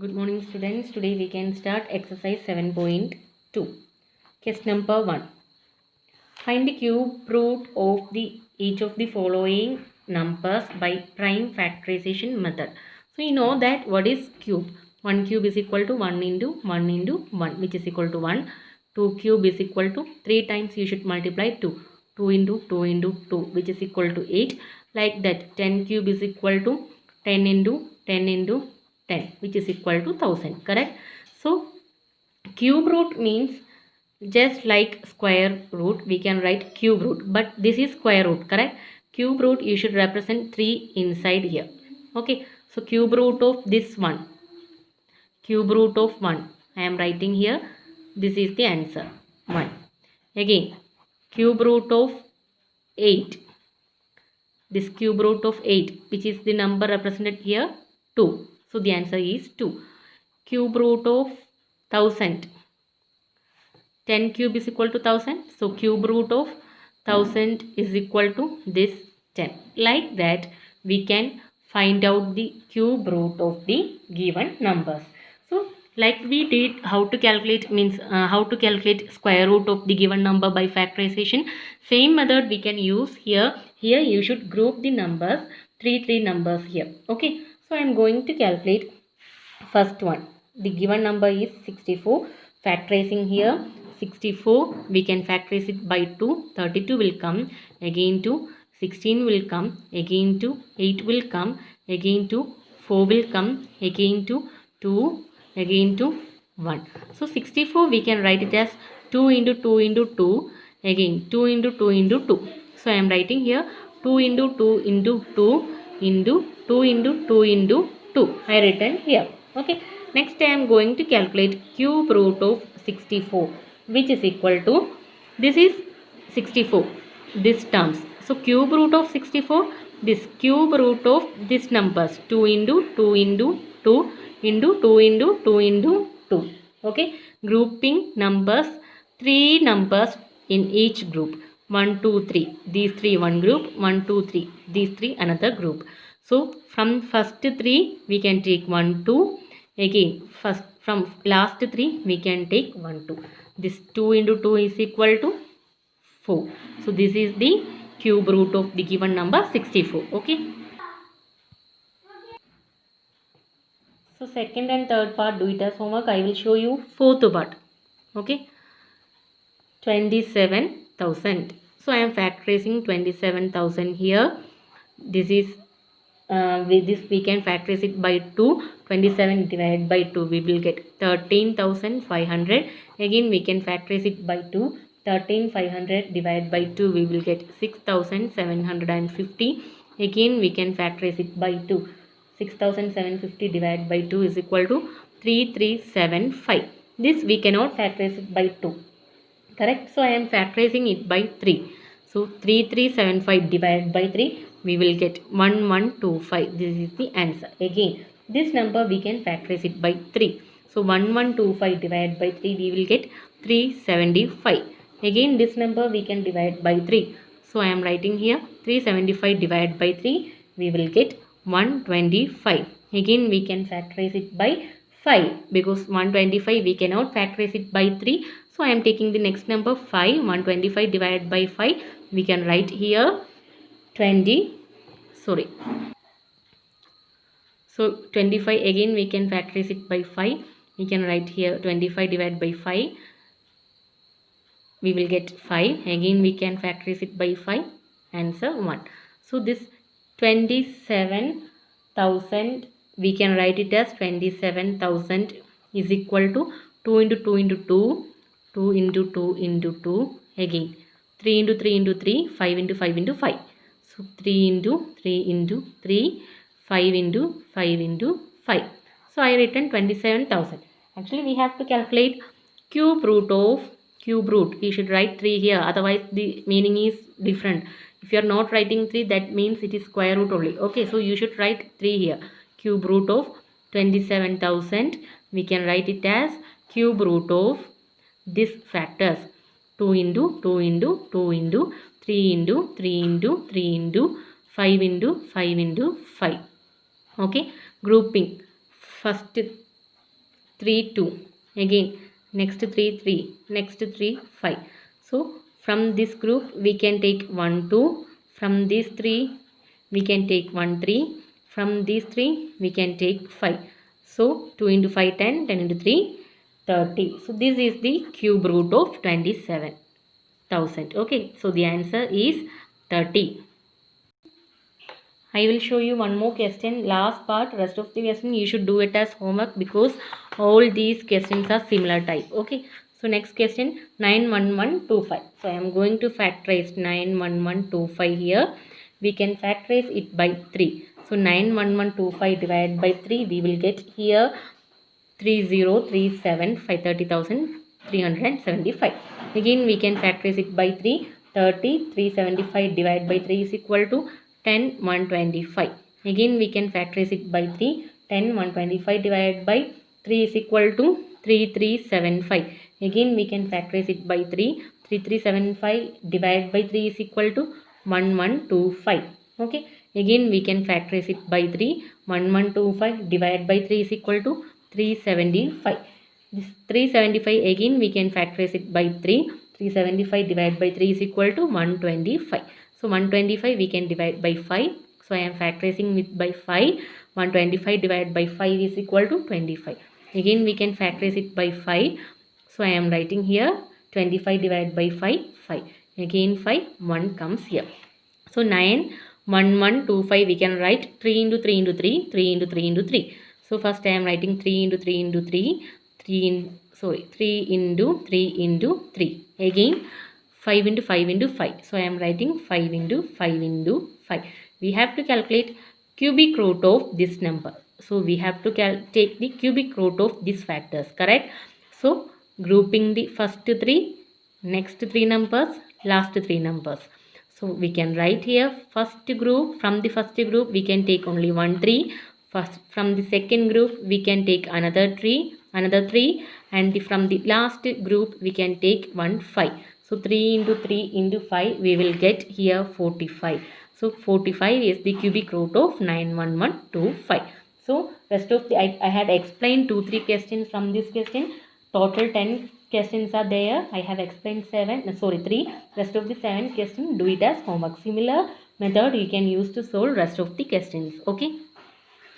Good morning students. Today we can start exercise 7.2. Case number 1. Find the cube root of each of the following numbers by prime factorization method. So you know that what is cube? 1 cube is equal to 1 into 1 into 1 which is equal to 1. 2 cube is equal to 3 times you should multiply 2. 2 into 2 into 2 which is equal to 8. Like that 10 cube is equal to 10 into 10 into 10 which is equal to 1000. Correct? So cube root means just like square root we can write cube root, but this is square root. Correct? Cube root you should represent 3 inside here. Okay, so cube root of this one, cube root of 1 I am writing here. This is the answer 1. Again cube root of 8, this cube root of 8 which is the number represented here 2, so the answer is 2. Cube root of 1000, 10 cube is equal to 1000, so cube root of 1000 is equal to this 10. Like that we can find out the cube root of the given numbers. So like we did how to calculate how to calculate square root of the given number by factorization, same method we can use here. Here you should group the numbers, three numbers here. Okay, so I am going to calculate first one. The given number is 64. Factorizing here 64 we can factorize it by 2. 32 will come, again to 16 will come, again to 8 will come, again to 4 will come, again to 2, again to 1. So 64 we can write it as 2 into 2 into 2, again 2 into 2 into 2. So I am writing here 2 into 2 into 2 into 2 into 2 into 2. I written here. Okay, next I am going to calculate cube root of 64 which is equal to, this is 64 this terms, so cube root of 64, this cube root of this numbers 2 into 2 into 2 into 2 into 2 into 2. Okay, grouping numbers, 3 numbers in each group, 1 2 3, these 3 one group, 1 2 3 these 3 another group. So from first 3 we can take 1 2, again first from last 3 we can take 1 2. This 2 into 2 is equal to 4. So this is the cube root of the given number 64. Okay, so second and third part do it as homework. I will show you fourth part. Okay, 27,000. So I am factorizing 27,000 here. This is with this we can factorize it by 2. 27 divided by 2 we will get 13,500. Again we can factorize it by 2. 13,500 divided by 2 we will get 6,750. Again we can factorize it by 2. 6,750 divided by 2 is equal to 3375. This we cannot factorize it by 2. Correct? So I am factorizing it by 3. So 3375 divided by 3 we will get 1125. This is the answer. Again this number we can factorize it by 3. So 1125 divided by 3 we will get 375. Again this number we can divide by 3. So I am writing here 375 divided by 3 we will get 125. Again we can factorize it by 5 because 125 we cannot factorize it by 3. So I am taking the next number 5. 125 divided by 5 we can write here 20. Sorry. So 25 again we can factorize it by 5. We can write here 25 divided by 5. We will get 5. Again we can factorize it by 5. Answer 1. So this 27,000 we can write it as 27,000 is equal to 2 into 2 into 2, 2 into 2 into 2, again 3 into 3 into 3, 5 into 5 into 5. So 3 into 3 into 3, 5 into 5 into 5. So I written 27,000. Actually we have to calculate cube root of cube root. We should write 3 here, otherwise the meaning is different. If you are not writing 3 that means it is square root only. Okay, so you should write 3 here. Cube root of 27,000 we can write it as cube root of this factors 2 into 2 into 2 into 3 into 3 into 3 into 5 into 5 into 5. Okay, grouping first 3 2. Again next 3 3, next 3 5. So from this group we can take 1 2, from these 3 we can take 1 3, from these 3 we can take 5. So 2 into 5 10, 10 into 3 30. So this is the cube root of 27,000. Okay, so the answer is 30. I will show you one more question, last part. Rest of the question you should do it as homework because all these questions are similar type. Okay, so next question, 91125. So I am going to factorize 91125 here. We can factorize it by 3. So 91125 divided by 3, we will get here 3037 530,375. Again we can factorize it by 3. 30 375 divided by 3 is equal to 10 125. Again we can factorize it by 3. 10 125 divided by 3 is equal to 3375. Again we can factorize it by 3. 3375 divided by 3 is equal to 1125. Okay, again we can factorize it by 3. 1125 divided by 3 is equal to 375. This 375 again we can factorize it by 3. 375 divided by 3 is equal to 125. So 125 we can divide by 5. So I am factorizing it by 5. 125 divided by 5 is equal to 25. Again we can factorize it by 5. So I am writing here 25 divided by 5, 5. Again 5, 1 comes here. So 91125 we can write 3 into 3 into 3, 3 into 3 into 3. So first I am writing 3 into 3 into 3, 3 into 3 into 3. Again 5 into 5 into 5. So I am writing 5 into 5 into 5. We have to calculate cubic root of this number. So we have to take the cubic root of these factors, correct? So grouping the first 3, next 3 numbers, last 3 numbers. So we can write here first group. From the first group we can take only 1 3. First, from the second group we can take another 3, and from the last group we can take 1 5. So 3 into 3 into 5 we will get here 45. So 45 is the cubic root of 91125. So rest of the I had explained 2-3 questions from this question. Total 10 questions are there. I have explained 3. Rest of the 7 questions do it as homework. Similar method you can use to solve rest of the questions. Okay.